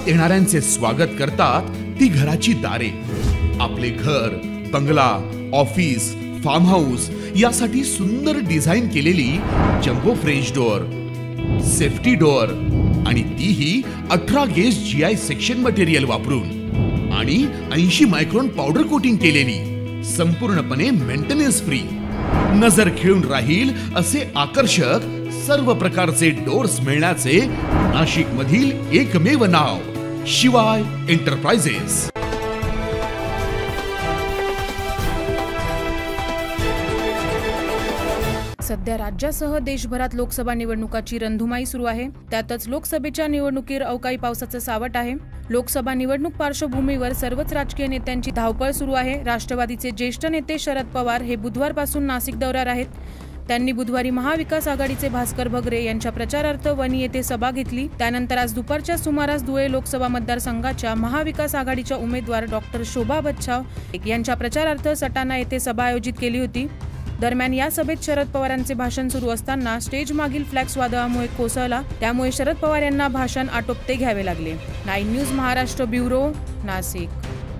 येणाऱ्यांचे स्वागत करतात ती घराची दारे. आपले घर, बंगला, ऑफिस, फार्म हाऊस यासाठी सुंदर डिझाईन केलेली jumbo French door, safety door आणि तीही 18 गेज GI सेक्शन मटेरियल वापरून आणि 80 मायक्रॉन पावडर कोटिंग केलेली, संपूर्णपणे मेंटेनन्स फ्री. नजर खिळून राहील असे आकर्षक सर्व प्रकारचे डोअर्स मिळण्याचे नाशिक मधील एकमेव नाव शिवाय एंटरप्राइजेस. सध्या राज्यासह देशभरात लोकसभा निवडणुकाची रणधुमाई सुरू आहे. त्यातच लोकसभेच्या निवडणुकीवर अवकाळी पावसाचं सावट आहे. लोकसभा निवडणूक पार्श्वभूमीवर सर्वच राजकीय नेत्यांची धावपळ सुरू आहे. राष्ट्रवादीचे ज्येष्ठ नेते शरद पवार हे बुधवारपासून नाशिक दौऱ्यावर आहेत. त्यांनी बुधवारी महाविकास आघाडीचे भास्कर भगरे यांच्या प्रचारार्थ वणी येथे सभा घेतली. त्यानंतर आज दुपारच्या सुमारास धुळे लोकसभा मतदारसंघाच्या महाविकास आघाडीच्या उमेदवार डॉक्टर शोभा बच्छाव यांच्या प्रचारार्थ सटाणा येथे सभा आयोजित केली होती. दरम्यान या सभेत शरद पवारांचे भाषण सुरू असताना स्टेज मागील फ्लॅक्स वादळामुळे कोसळला. त्यामुळे शरद पवार यांना भाषण आटोपते घ्यावे लागले. 9 न्यूज महाराष्ट्र ब्युरो, नाशिक.